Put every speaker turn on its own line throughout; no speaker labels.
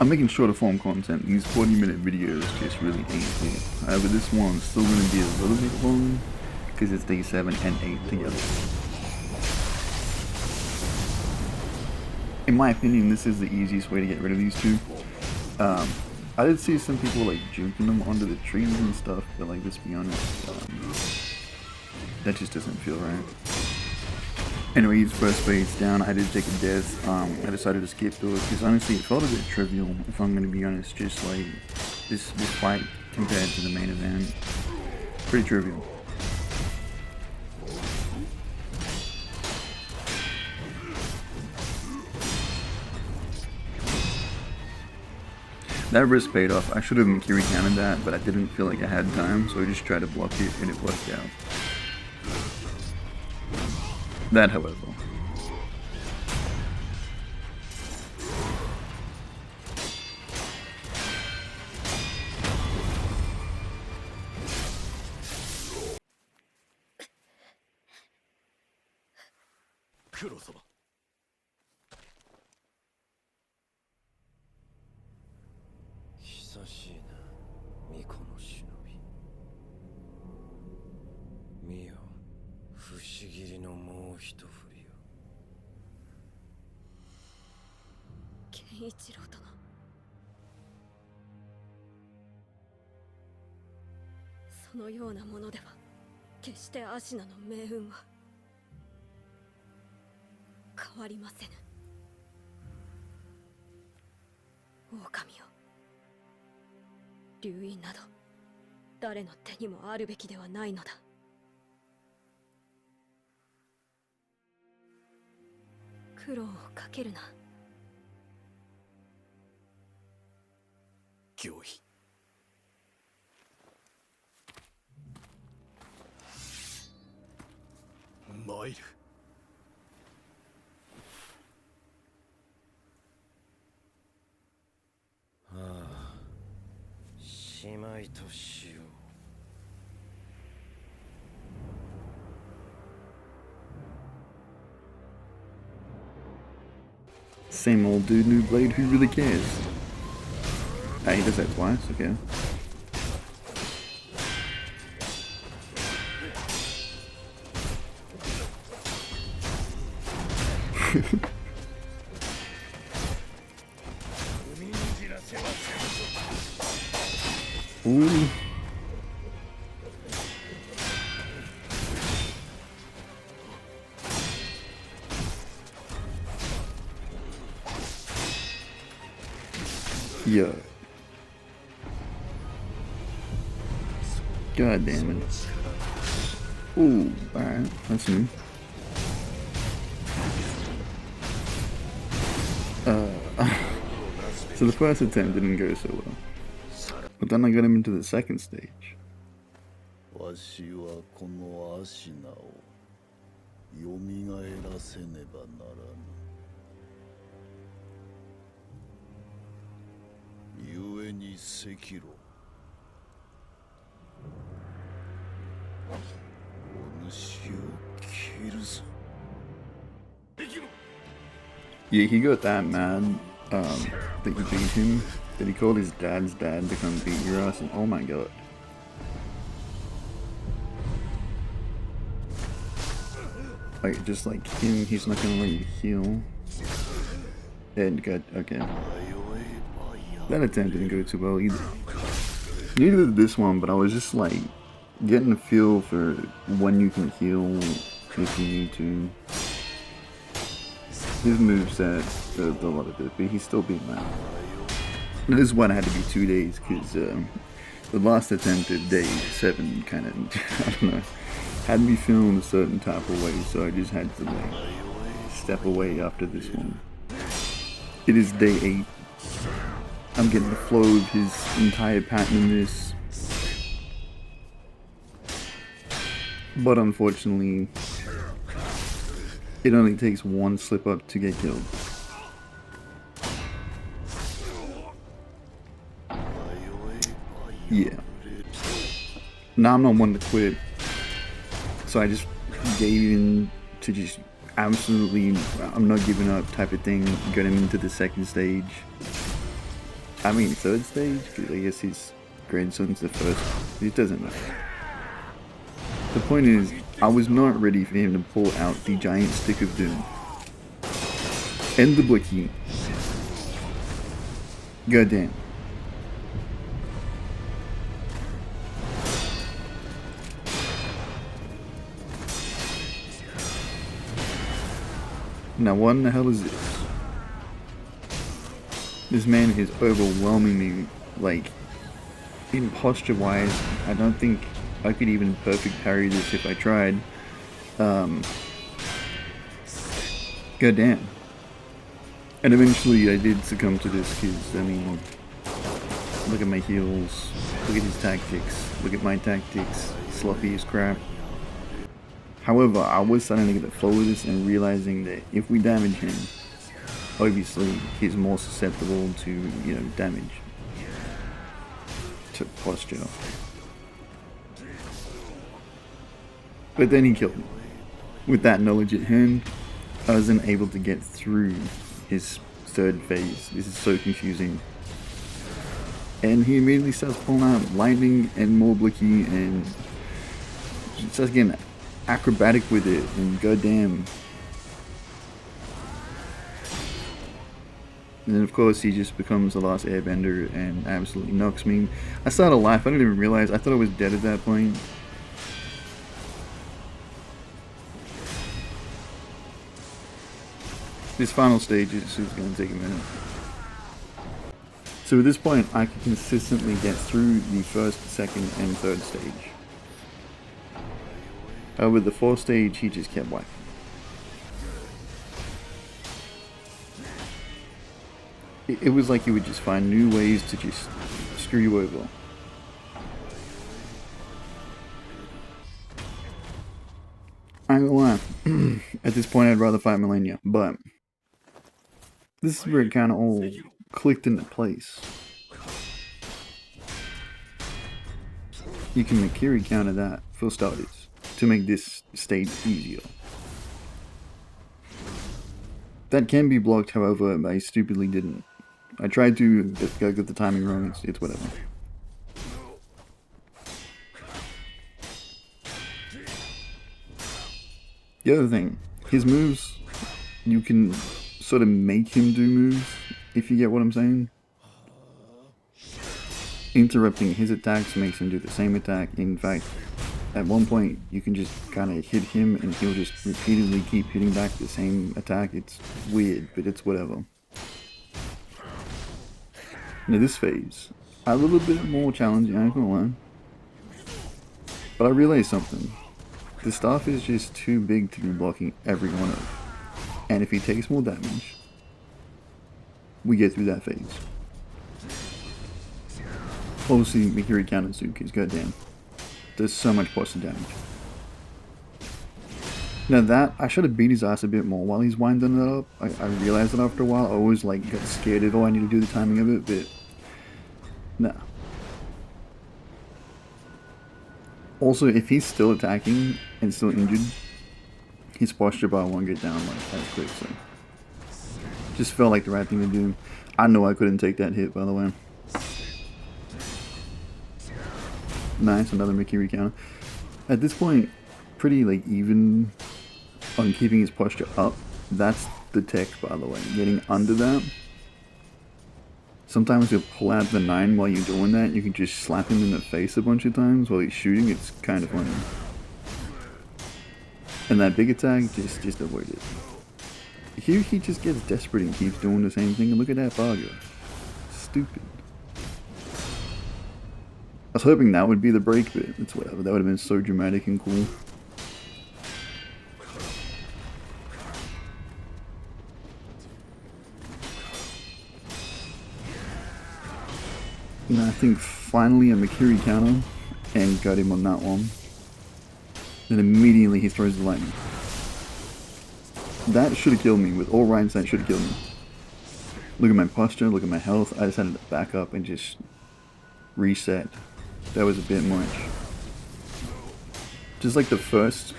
I'm making shorter form content. These 40-minute videos just really ain't it. However, this one's still going to be a little bit long because it's day 7 and 8 together. In my opinion, this is the easiest way to get rid of these two. I did see some people like juking them onto the trees and stuff, but like, let's be honest, that just doesn't feel right. Anyways, first phase down, I did take a death. I decided to skip through it because honestly it felt a bit trivial, if I'm gonna be honest, just like this fight compared to the main event. Pretty trivial. That risk paid off. I should have Kiri counted that, but I didn't feel like I had time, so I just tried to block it and it worked out. That, however, same old dude, new blade, who really cares? Ah, he does that twice, okay. Ooh. Yeah. God damn it. Ooh, alright, that's new. So the first attempt didn't go so well. But then I got him into the second stage. Yeah, he got that mad that you beat him, that he called his dad's dad to come beat your ass, and oh my god. Like, just like him, he's not gonna let you heal. And good, okay. That attempt didn't go too well either. Neither did this one, but I was just like getting a feel for when you can heal if you need to. His moveset does a lot of it, but he still beat me out. This is one I had to be 2 days because the last attempt at day 7 kind of, I don't know, had me feeling a certain type of way, so I just had to like step away after this one. It is day 8. I'm getting the flow of his entire pattern in this. But unfortunately, it only takes one slip up to get killed. Yeah. Now I'm not one to quit. So I just gave in to just absolutely, I'm not giving up type of thing. Got him into the second stage. I mean, third stage, because I guess his grandson's the first. It doesn't matter. The point is, I was not ready for him to pull out the giant stick of doom. And the blicky. Goddamn. Now what in the hell is this? This man is overwhelming me, like, in posture wise. I don't think I could even perfect parry this if I tried. Goddamn. And eventually I did succumb to this because, I mean, look at my heals, look at his tactics, look at my tactics, sloppy as crap. However, I was starting to get the flow of this and realizing that if we damage him, obviously he's more susceptible to, you know, damage. To posture. But then he killed me. With that knowledge at hand, I wasn't able to get through his third phase. This is so confusing. And he immediately starts pulling out lightning and more blicky and starts getting acrobatic with it, and goddamn. And then of course he just becomes the last airbender and absolutely knocks me. I started to laugh, I didn't even realize, I thought I was dead at that point. This final stage is going to take a minute. So at this point I can consistently get through the first, second and third stage. With the fourth stage he just kept wiping. It was like he would just find new ways to just screw you over. I ain't gonna lie, at this point I'd rather fight Millennia, but this is where it kinda all clicked into place. You can Mikiri counter that, for starters, to make this stage easier. That can be blocked, however, I stupidly didn't. I tried to, but I got the timing wrong, it's whatever. The other thing, his moves, you can sort of make him do moves, if you get what I'm saying. Interrupting his attacks makes him do the same attack. In fact, at one point you can just kind of hit him and he'll just repeatedly keep hitting back the same attack. It's weird, but it's whatever. Now this phase, a little bit more challenging, I ain't gonna lie. But I realized something. The staff is just too big to be blocking every one of. And if he takes more damage, we get through that phase. Obviously, Mikiri counter too, because goddamn, there's so much posture damage. Now that, I should have beat his ass a bit more while he's winding it up. I realized that after a while. I always like got scared of, oh, I need to do the timing of it, but nah. Also, if he's still attacking and still injured, his posture bar won't get down like as quick, so just felt like the right thing to do. I know I couldn't take that hit, by the way. Nice, another Mikiri counter. At this point, pretty like even on keeping his posture up. That's the tech, by the way. Getting under that. Sometimes you'll pull out the 9 while you're doing that. You can just slap him in the face a bunch of times while he's shooting. It's kind of funny. And that big attack, just avoid it. Here he just gets desperate and keeps doing the same thing. And look at that Bargo. Stupid. I was hoping that would be the break, but it's whatever. That would have been so dramatic and cool. And I think finally a Mikiri counter and got him on that one. Then immediately he throws the lightning. That should have killed me. With all rights, that should have killed me. Look at my posture, look at my health. I decided to back up and just reset. That was a bit much. Just like the first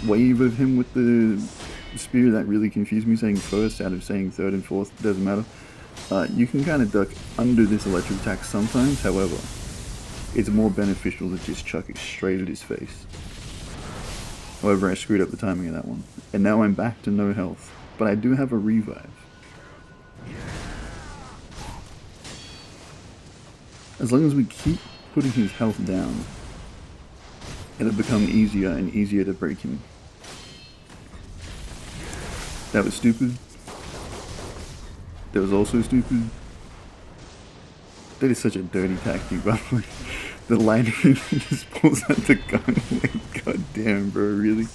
wave of him with the spear, that really confused me, saying first out of saying third and fourth, doesn't matter. You can kind of duck under this electric attack sometimes, however, it's more beneficial to just chuck it straight at his face. However, I screwed up the timing of that one. And now I'm back to no health, but I do have a revive. As long as we keep putting his health down, it'll become easier and easier to break him. That was stupid. That was also stupid. That is such a dirty tactic, by the way. The lightning just pulls out the gun. Like, god damn, bro, really?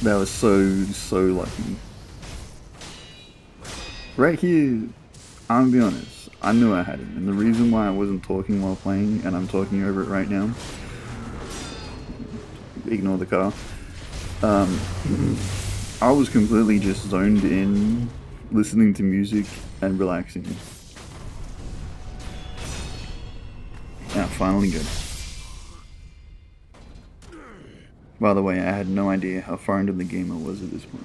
That was so lucky. Right here, I'm gonna be honest, I knew I had it, and the reason why I wasn't talking while playing, and I'm talking over it right now, ignore the car, I was completely just zoned in, listening to music and relaxing. And I finally got it. By the way, I had no idea how far into the game I was at this point.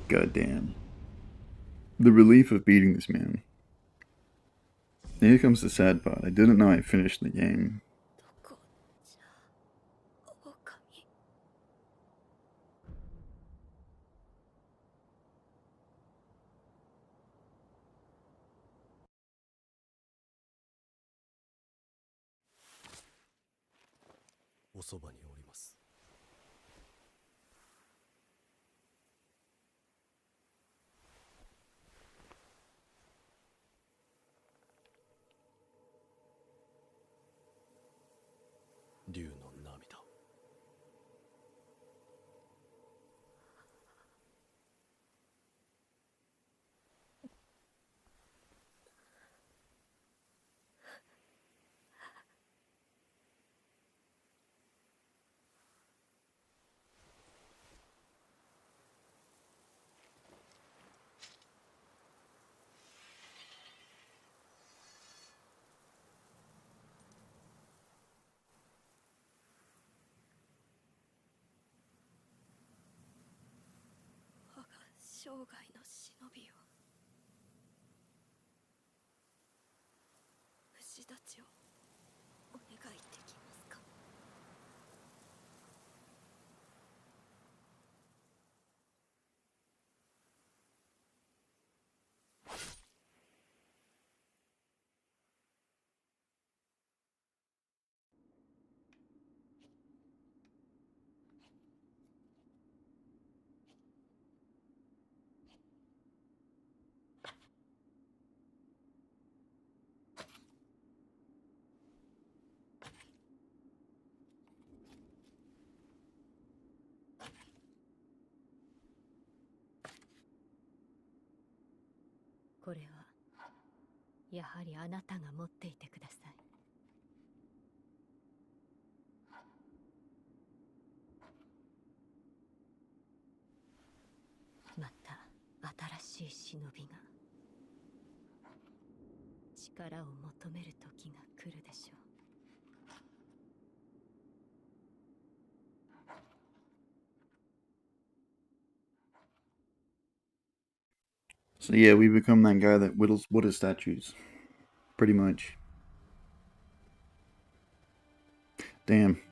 God damn. The relief of beating this man. Here comes the sad part. I didn't know I finished the game. So yeah, we become that guy that whittles Buddha statues. Pretty much. Damn.